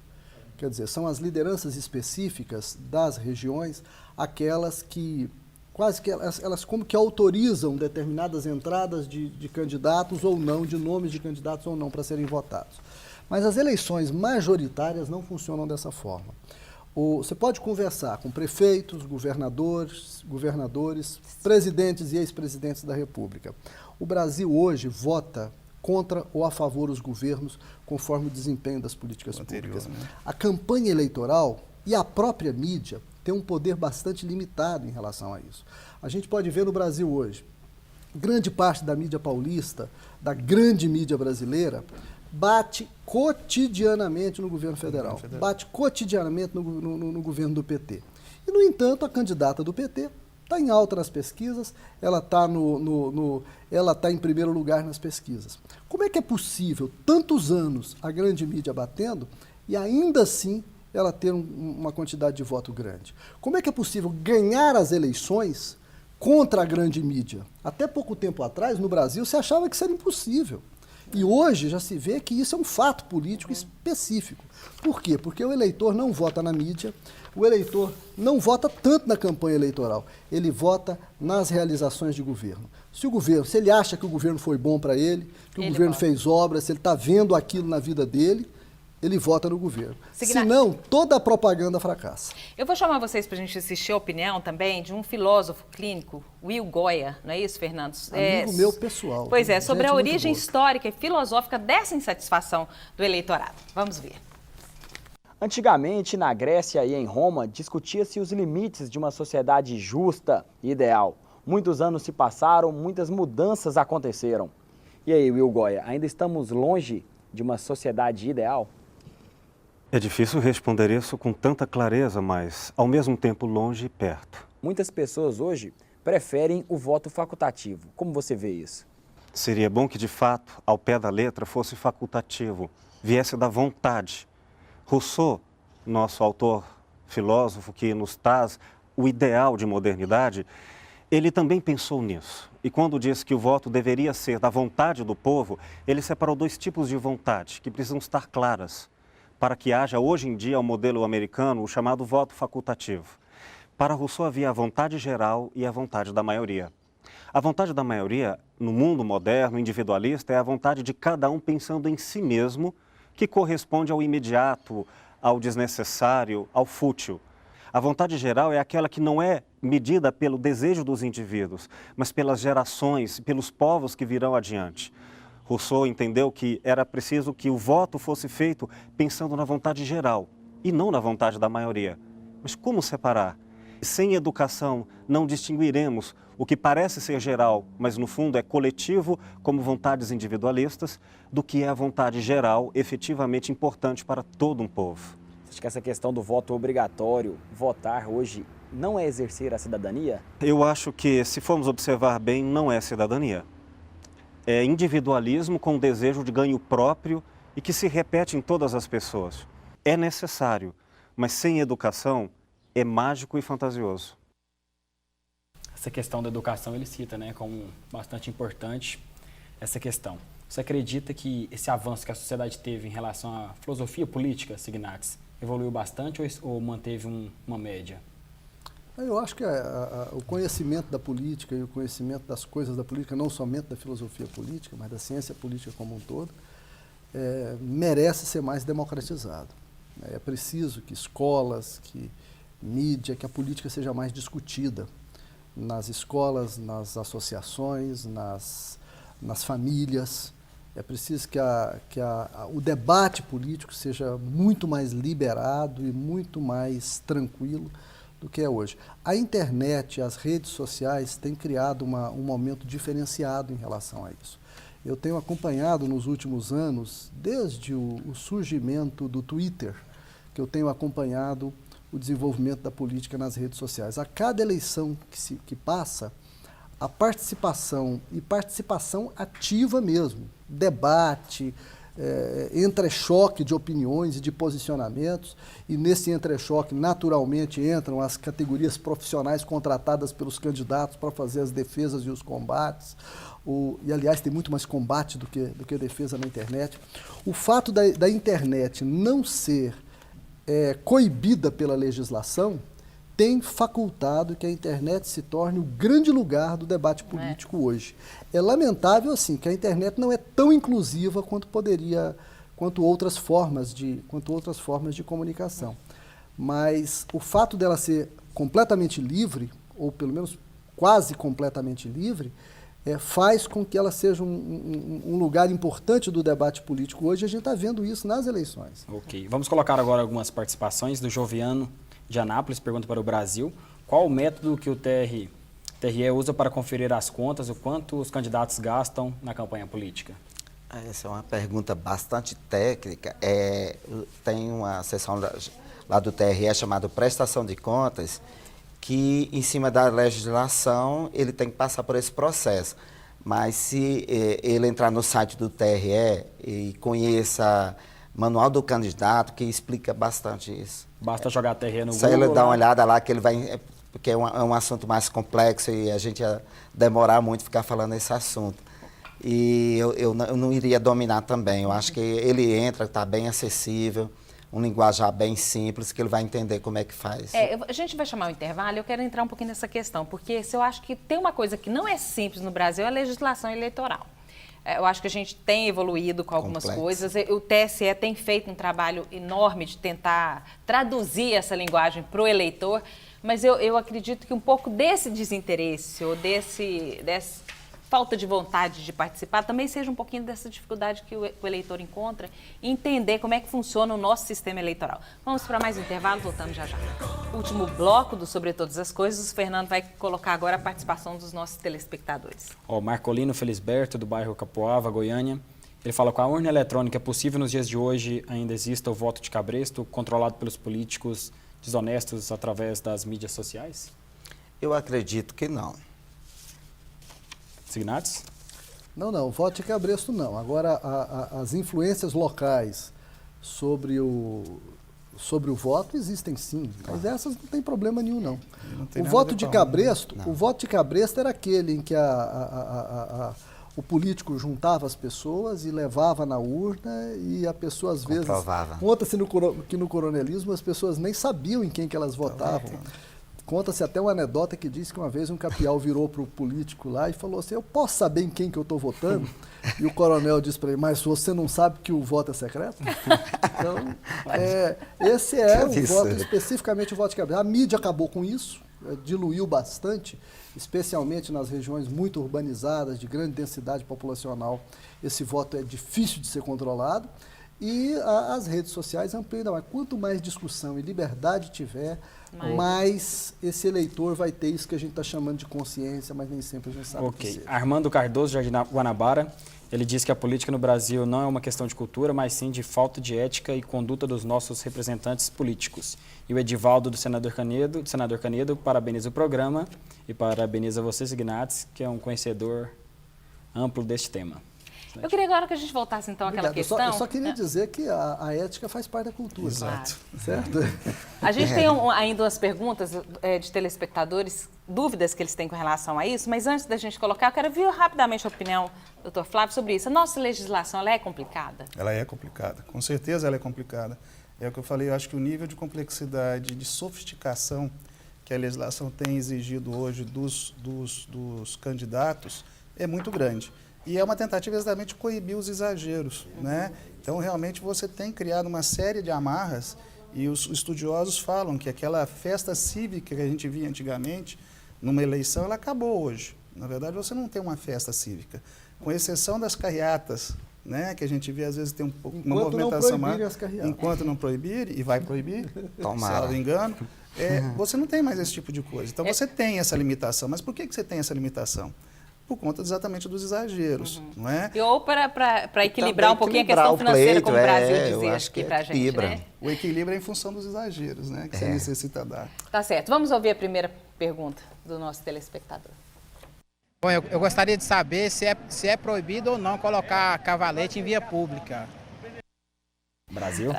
Quer dizer, são as lideranças específicas das regiões, aquelas que quase que elas como que autorizam determinadas entradas de candidatos ou não, de nomes de candidatos ou não para serem votados. Mas as eleições majoritárias não funcionam dessa forma. Você pode conversar com prefeitos, governadores, presidentes e ex-presidentes da República. O Brasil hoje vota contra ou a favor os governos conforme o desempenho das políticas públicas. A campanha eleitoral e a própria mídia têm um poder bastante limitado em relação a isso. A gente pode ver no Brasil hoje, grande parte da mídia paulista, da grande mídia brasileira, bate cotidianamente no governo federal, bate cotidianamente no governo do PT. E, no entanto, a candidata do PT está em alta nas pesquisas, ela está em primeiro lugar nas pesquisas. Como é que é possível, tantos anos, a grande mídia batendo e ainda assim ela ter uma quantidade de voto grande? Como é que é possível ganhar as eleições contra a grande mídia? Até pouco tempo atrás, no Brasil, se achava que isso era impossível. E hoje já se vê que isso é um fato político específico. Por quê? Porque o eleitor não vota na mídia, o eleitor não vota tanto na campanha eleitoral, ele vota nas realizações de governo. Se ele acha que o governo foi bom para ele, que o governo fez obras, se ele está vendo aquilo na vida dele, ele vota no governo. Senão, toda a propaganda fracassa. Eu vou chamar vocês para a gente assistir a opinião também de um filósofo clínico, Will Goya, não é isso, Fernando? Amigo meu pessoal. Pois é, sobre a origem histórica e filosófica dessa insatisfação do eleitorado. Vamos ver. Antigamente, na Grécia e em Roma, discutia-se os limites de uma sociedade justa e ideal. Muitos anos se passaram, muitas mudanças aconteceram. E aí, Will Goya, ainda estamos longe de uma sociedade ideal? É difícil responder isso com tanta clareza, mas ao mesmo tempo longe e perto. Muitas pessoas hoje preferem o voto facultativo. Como você vê isso? Seria bom que, de fato, ao pé da letra, fosse facultativo, viesse da vontade. Rousseau, nosso autor filósofo que nos traz o ideal de modernidade, ele também pensou nisso. E quando disse que o voto deveria ser da vontade do povo, ele separou dois tipos de vontade que precisam estar claras para que haja hoje em dia o modelo americano, o chamado voto facultativo. Para Rousseau havia a vontade geral e a vontade da maioria. A vontade da maioria, no mundo moderno, individualista, é a vontade de cada um pensando em si mesmo, que corresponde ao imediato, ao desnecessário, ao fútil. A vontade geral é aquela que não é medida pelo desejo dos indivíduos, mas pelas gerações, pelos povos que virão adiante. Rousseau entendeu que era preciso que o voto fosse feito pensando na vontade geral e não na vontade da maioria. Mas como separar? Sem educação, não distinguiremos o que parece ser geral, mas no fundo é coletivo, como vontades individualistas, do que é a vontade geral, efetivamente importante para todo um povo. Você acha que essa questão do voto obrigatório, votar hoje, não é exercer a cidadania? Eu acho que, se formos observar bem, não é cidadania. É individualismo com desejo de ganho próprio e que se repete em todas as pessoas. É necessário, mas sem educação é mágico e fantasioso. Essa questão da educação ele cita, né, como bastante importante essa questão. Você acredita que esse avanço que a sociedade teve em relação à filosofia política, Signatis, evoluiu bastante ou manteve uma média? Eu acho que o conhecimento da política e o conhecimento das coisas da política, não somente da filosofia política, mas da ciência política como um todo, merece ser mais democratizado. É preciso que escolas, que mídia, que a política seja mais discutida nas escolas, nas associações, nas famílias. É preciso que o debate político seja muito mais liberado e muito mais tranquilo do que é hoje. A internet, as redes sociais têm criado um momento diferenciado em relação a isso. Eu tenho acompanhado nos últimos anos, desde o surgimento do Twitter, que eu tenho acompanhado o desenvolvimento da política nas redes sociais. A cada eleição que passa, a participação, e participação ativa mesmo, debate, entrechoque de opiniões e de posicionamentos, e nesse entrechoque naturalmente entram as categorias profissionais contratadas pelos candidatos para fazer as defesas e os combates, e aliás tem muito mais combate do que defesa na internet. O fato da internet não ser coibida pela legislação tem facultado que a internet se torne o grande lugar do debate político hoje. É lamentável, assim, que a internet não é tão inclusiva quanto outras formas de comunicação. Mas o fato dela ser completamente livre, ou pelo menos quase completamente livre, faz com que ela seja um lugar importante do debate político hoje. A gente está vendo isso nas eleições. Ok. Vamos colocar agora algumas participações do Joviano de Anápolis, pergunta para o Brasil. Qual o método que o TRE usa para conferir as contas, o quanto os candidatos gastam na campanha política? Essa é uma pergunta bastante técnica. Tem uma seção lá do TRE chamada Prestação de Contas, que em cima da legislação ele tem que passar por esse processo. Mas se ele entrar no site do TRE e conheça Manual do Candidato, que explica bastante isso. Basta jogar TRE no Google. Se ele dá uma olhada lá, que ele vai, porque é um assunto mais complexo e a gente ia demorar muito ficar falando esse assunto. E eu não iria dominar também. Eu acho que ele entra, está bem acessível, um linguajar bem simples, que ele vai entender como é que faz. A gente vai chamar o intervalo, eu quero entrar um pouquinho nessa questão, porque eu acho que tem uma coisa que não é simples no Brasil, é a legislação eleitoral. Eu acho que a gente tem evoluído com algumas coisas. O TSE tem feito um trabalho enorme de tentar traduzir essa linguagem para o eleitor, mas eu acredito que um pouco desse desinteresse ou dessa falta de vontade de participar também seja um pouquinho dessa dificuldade que o eleitor encontra em entender como é que funciona o nosso sistema eleitoral. Vamos para mais um intervalo, voltamos já já. Último bloco do Sobre Todas as Coisas, o Fernando vai colocar agora a participação dos nossos telespectadores. Marcolino Felisberto, do bairro Capoava, Goiânia. Ele fala: com a urna eletrônica, é possível nos dias de hoje ainda exista o voto de cabresto controlado pelos políticos desonestos através das mídias sociais? Eu acredito que não. Signates? Não, voto de cabresto não. Agora, as influências locais sobre o voto existem sim, mas essas não tem problema nenhum, não. O voto de cabresto era aquele em que o político juntava as pessoas e levava na urna e a pessoa às vezes... Conta-se que no coronelismo as pessoas nem sabiam em quem que elas votavam. Conta-se até uma anedota que diz que uma vez um capial virou para o político lá e falou assim: eu posso saber em quem que eu estou votando? E o coronel disse para ele: mas você não sabe que o voto é secreto? Então, esse é o voto, especificamente o voto de cabresto. A mídia acabou com isso, diluiu bastante, especialmente nas regiões muito urbanizadas, de grande densidade populacional. Esse voto é difícil de ser controlado. E as redes sociais ampliam. Mas quanto mais discussão e liberdade tiver, mais esse eleitor vai ter isso que a gente está chamando de consciência, mas nem sempre a gente sabe o que seja. Armando Cardoso, Jardim Guanabara, ele diz que a política no Brasil não é uma questão de cultura, mas sim de falta de ética e conduta dos nossos representantes políticos. E o Edivaldo, do senador Canedo, parabeniza o programa e parabeniza você, Signates, que é um conhecedor amplo deste tema. Eu queria agora que a gente voltasse então àquela questão. Eu só queria dizer que a ética faz parte da cultura. Exato. Certo? A gente tem ainda umas perguntas de telespectadores, dúvidas que eles têm com relação a isso, mas antes da gente colocar, eu quero ver rapidamente a opinião do Dr. Flávio sobre isso. A nossa legislação, ela é complicada? Ela é complicada, com certeza ela é complicada. É o que eu falei, eu acho que o nível de complexidade, de sofisticação que a legislação tem exigido hoje dos candidatos é muito grande. E é uma tentativa exatamente de coibir os exageros, né? Então, realmente, você tem criado uma série de amarras e os estudiosos falam que aquela festa cívica que a gente via antigamente, numa eleição, ela acabou hoje. Na verdade, você não tem uma festa cívica, com exceção das carreatas, né? Que a gente vê, às vezes, tem uma movimentação maior. Enquanto não proibir, e vai proibir, se eu não me engano, você não tem mais esse tipo de coisa. Então, você tem essa limitação. Mas por que você tem essa limitação? por conta exatamente dos exageros, não é? E ou para equilibrar um pouquinho a questão financeira, como o Brasil dizia aqui para a gente, né? O equilíbrio é em função dos exageros, né, que você necessita dar. Tá certo. Vamos ouvir a primeira pergunta do nosso telespectador. Bom, eu gostaria de saber se é proibido ou não colocar cavalete em via pública. Brasil?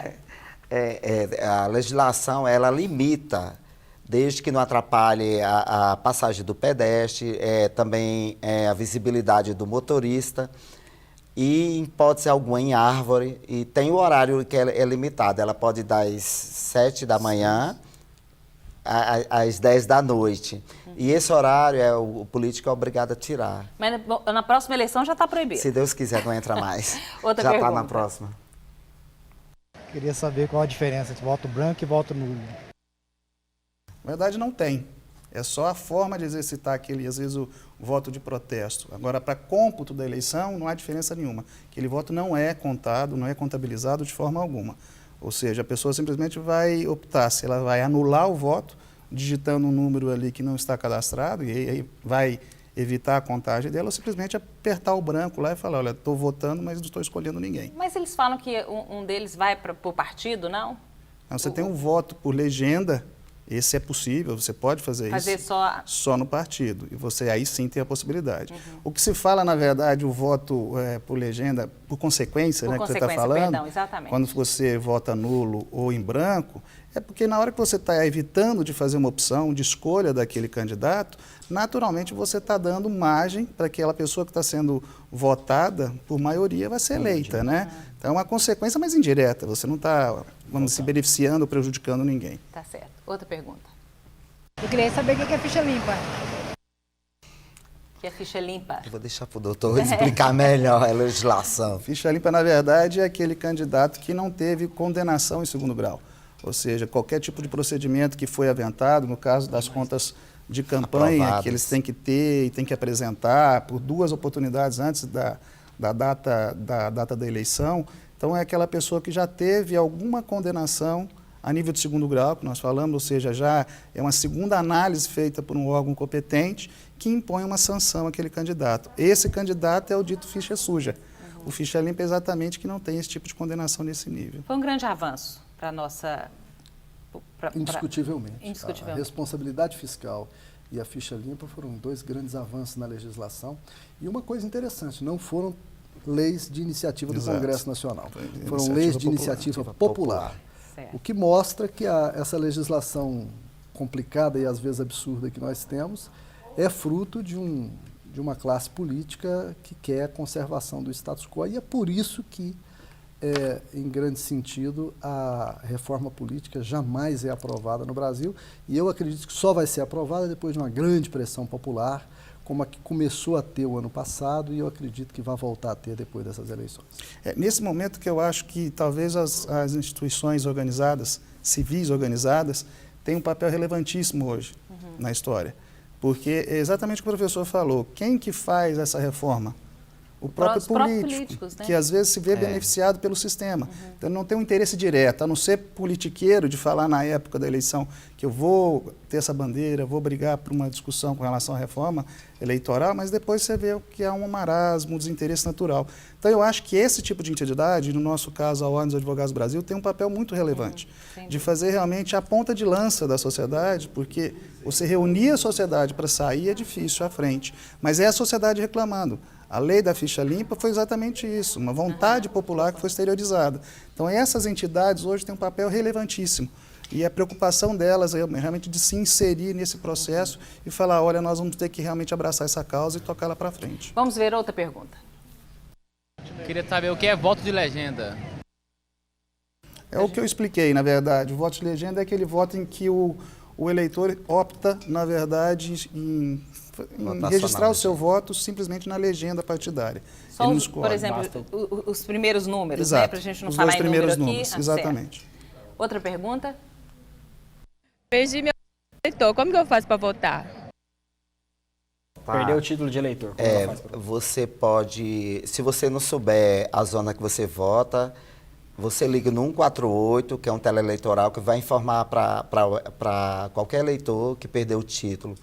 A legislação, ela limita, desde que não atrapalhe a passagem do pedestre, também a visibilidade do motorista e, em hipótese alguma, em árvore. E tem o horário que é limitado, ela pode das 7 da manhã às 10 da noite. E esse horário o político é obrigado a tirar. Mas na próxima eleição já está proibido. Se Deus quiser, não entra mais. Outra já pergunta. está na próxima. Queria saber qual a diferença entre voto branco e voto nulo. Na verdade, não tem. É só a forma de exercitar aquele, às vezes, o voto de protesto. Agora, para cômputo da eleição, não há diferença nenhuma. Aquele voto não é contado, não é contabilizado de forma alguma. Ou seja, a pessoa simplesmente vai optar se ela vai anular o voto, digitando um número ali que não está cadastrado, e aí vai evitar a contagem dela, ou simplesmente apertar o branco lá e falar, olha, estou votando, mas não estou escolhendo ninguém. Mas eles falam que um deles vai para o partido, não? Não, você tem um voto por legenda, esse é possível, você pode fazer isso só no partido, e você aí sim tem a possibilidade. O que se fala, na verdade, o voto por legenda, por consequência, né, que você está falando, perdão, exatamente. Quando você vota nulo ou em branco, é porque na hora que você está evitando de fazer uma opção de escolha daquele candidato, naturalmente você está dando margem para aquela pessoa que está sendo votada, por maioria, vai ser eleita, né? Então é uma consequência mais indireta, você não está, se beneficiando ou prejudicando ninguém. Tá certo. Outra pergunta. Eu queria saber o que é ficha limpa. Que é ficha limpa? Eu vou deixar para o doutor explicar melhor a legislação. Ficha limpa, na verdade, é aquele candidato que não teve condenação em segundo grau. Ou seja, qualquer tipo de procedimento que foi aventado, no caso das contas de campanha, aprovadas, que eles têm que ter e têm que apresentar por 2 oportunidades antes da data da eleição. Então, é aquela pessoa que já teve alguma condenação a nível de segundo grau, que nós falamos, ou seja, já é uma segunda análise feita por um órgão competente que impõe uma sanção àquele candidato. Esse candidato é o dito ficha suja. O ficha limpa é exatamente que não tem esse tipo de condenação nesse nível. Foi um grande avanço para a nossa... Indiscutivelmente. Indiscutivelmente. A responsabilidade fiscal e a ficha limpa foram 2 grandes avanços na legislação. E uma coisa interessante, não foram leis de iniciativa do Congresso Nacional. Foram leis de iniciativa popular. O que mostra que essa legislação complicada e às vezes absurda que nós temos é fruto de uma classe política que quer a conservação do status quo. E é por isso que, em grande sentido, a reforma política jamais é aprovada no Brasil. E eu acredito que só vai ser aprovada depois de uma grande pressão popular, como a que começou a ter o ano passado, e eu acredito que vai voltar a ter depois dessas eleições. Nesse momento que eu acho que talvez as instituições organizadas, civis organizadas, têm um papel relevantíssimo hoje na história. Porque é exatamente o que o professor falou, quem que faz essa reforma? O próprio político, né? Que às vezes se vê beneficiado pelo sistema. Então não tem um interesse direto, a não ser politiqueiro de falar na época da eleição que eu vou ter essa bandeira, vou brigar por uma discussão com relação à reforma eleitoral, mas depois você vê que há um marasmo, um desinteresse natural. Então eu acho que esse tipo de entidade, no nosso caso a Ordem dos Advogados do Brasil, tem um papel muito relevante de fazer realmente a ponta de lança da sociedade, porque você reunir a sociedade para sair é difícil à frente, mas é a sociedade reclamando. A lei da ficha limpa foi exatamente isso, uma vontade popular que foi exteriorizada. Então, essas entidades hoje têm um papel relevantíssimo. E a preocupação delas é realmente de se inserir nesse processo e falar, olha, nós vamos ter que realmente abraçar essa causa e tocá-la para frente. Vamos ver outra pergunta. Queria saber o que é voto de legenda. É o que eu expliquei, na verdade. O voto de legenda é aquele voto em que o eleitor opta, na verdade, em registrar o seu voto simplesmente na legenda partidária. Só, por exemplo, os primeiros números, né? Para a gente não falar em número aqui. Exatamente. Outra pergunta? Perdi meu eleitor, como que eu faço para votar? Perdeu o título de eleitor. Você pode, se você não souber a zona que você vota, você liga no 148, que é um teleeleitoral, que vai informar para qualquer eleitor que perdeu o título.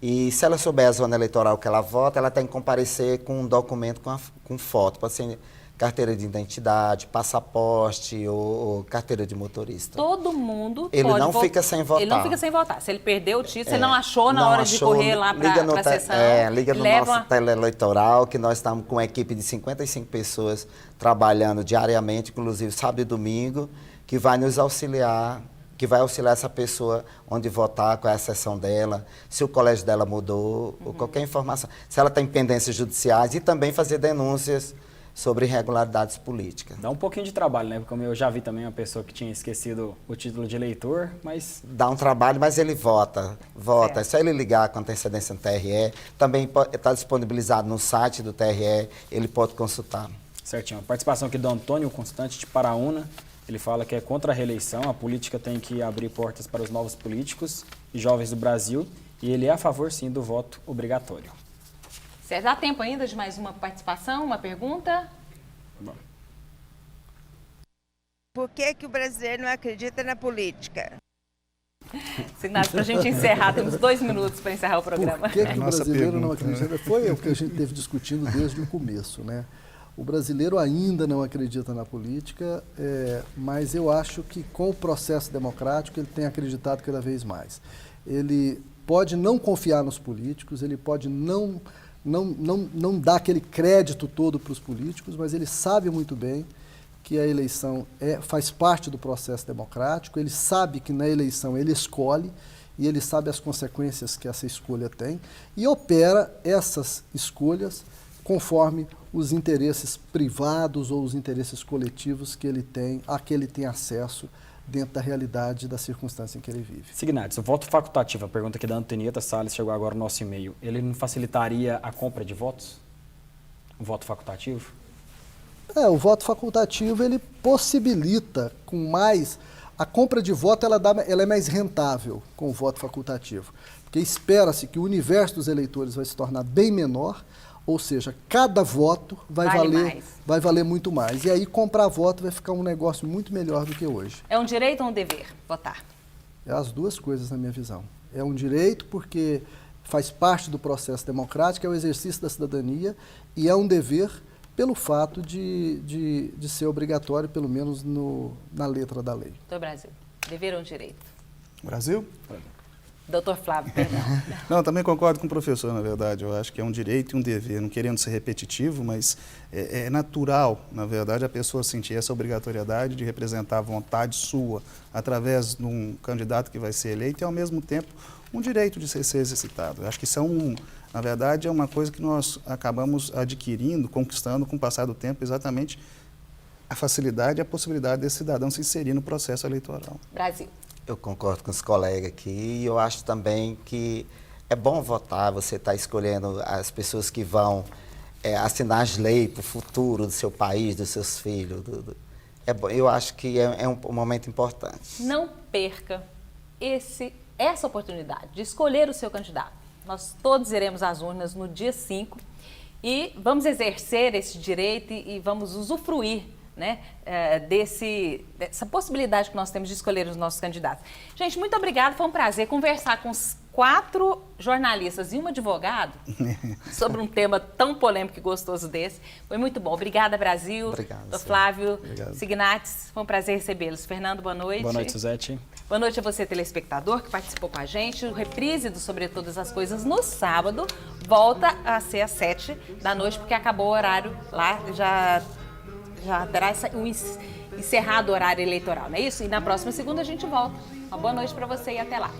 E se ela souber a zona eleitoral que ela vota, ela tem que comparecer com um documento com foto, pode ser carteira de identidade, passaporte ou carteira de motorista. Todo mundo ele pode não fica sem votar. Ele não fica sem votar. Se ele perdeu o título, se ele não achou na hora de correr lá para a sessão, liga no nosso teleeleitoral, que nós estamos com uma equipe de 55 pessoas trabalhando diariamente, inclusive sábado e domingo, que vai nos auxiliar, que vai auxiliar essa pessoa onde votar, qual é a sessão dela, se o colégio dela mudou, ou qualquer informação. Se ela tem pendências judiciais e também fazer denúncias sobre irregularidades políticas. Dá um pouquinho de trabalho, né? Porque eu já vi também uma pessoa que tinha esquecido o título de eleitor, mas... Dá um trabalho, mas ele vota. Certo. É só ele ligar com antecedência no TRE. Também está disponibilizado no site do TRE, ele pode consultar. Certinho. A participação aqui do Antônio Constante de Paraúna. Ele fala que é contra a reeleição, a política tem que abrir portas para os novos políticos e jovens do Brasil, e ele é a favor, sim, do voto obrigatório. Certo. Dá tempo ainda de mais uma participação, uma pergunta? Bom. Por que o brasileiro não acredita na política? Signados, para a gente encerrar, temos 2 minutos para encerrar o programa. Por que o brasileiro não acredita? Foi o que a gente esteve discutindo desde o começo, né? O brasileiro ainda não acredita na política, mas eu acho que com o processo democrático ele tem acreditado cada vez mais. Ele pode não confiar nos políticos, ele pode não dar aquele crédito todo para os políticos, mas ele sabe muito bem que a eleição faz parte do processo democrático, ele sabe que na eleição ele escolhe e ele sabe as consequências que essa escolha tem e opera essas escolhas conforme os interesses privados ou os interesses coletivos a que ele tem acesso dentro da realidade da circunstância em que ele vive. Signados, o voto facultativo, a pergunta aqui da Antonieta Salles chegou agora no nosso e-mail, ele não facilitaria a compra de votos? O voto facultativo? O voto facultativo ele possibilita com mais... A compra de voto ela é mais rentável com o voto facultativo, porque espera-se que o universo dos eleitores vai se tornar bem menor, ou seja, cada voto vai valer muito mais. E aí comprar voto vai ficar um negócio muito melhor do que hoje. É um direito ou um dever votar? É as duas coisas na minha visão. É um direito porque faz parte do processo democrático, é o exercício da cidadania, e é um dever pelo fato de ser obrigatório, pelo menos na letra da lei. Do Brasil, dever ou um direito? Brasil? Doutor Flávio, perdão. Não, também concordo com o professor, na verdade. Eu acho que é um direito e um dever, não querendo ser repetitivo, mas é natural, na verdade, a pessoa sentir essa obrigatoriedade de representar a vontade sua através de um candidato que vai ser eleito e, ao mesmo tempo, um direito de ser exercitado. Eu acho que isso na verdade, é uma coisa que nós acabamos adquirindo, conquistando com o passar do tempo, exatamente a facilidade e a possibilidade desse cidadão se inserir no processo eleitoral. Brasil. Eu concordo com os colegas aqui e eu acho também que é bom votar, você está escolhendo as pessoas que vão assinar as leis para o futuro do seu país, dos seus filhos. Eu acho que é um momento importante. Não perca essa oportunidade de escolher o seu candidato. Nós todos iremos às urnas no dia 5 e vamos exercer esse direito e vamos usufruir, né, dessa possibilidade que nós temos de escolher os nossos candidatos. Gente, muito obrigada, foi um prazer conversar com os 4 jornalistas e um advogado sobre um tema tão polêmico e gostoso desse. Foi muito bom. Obrigada, Brasil. Obrigado. Dr. Flávio, Signates, foi um prazer recebê-los. Fernando, boa noite. Boa noite, Suzete. Boa noite a você, telespectador, que participou com a gente. O reprise do Sobre Todas as Coisas no sábado volta a ser às 7 da noite, porque acabou o horário lá, já terá encerrado o horário eleitoral, não é isso? E na próxima segunda a gente volta. Uma boa noite para você e até lá.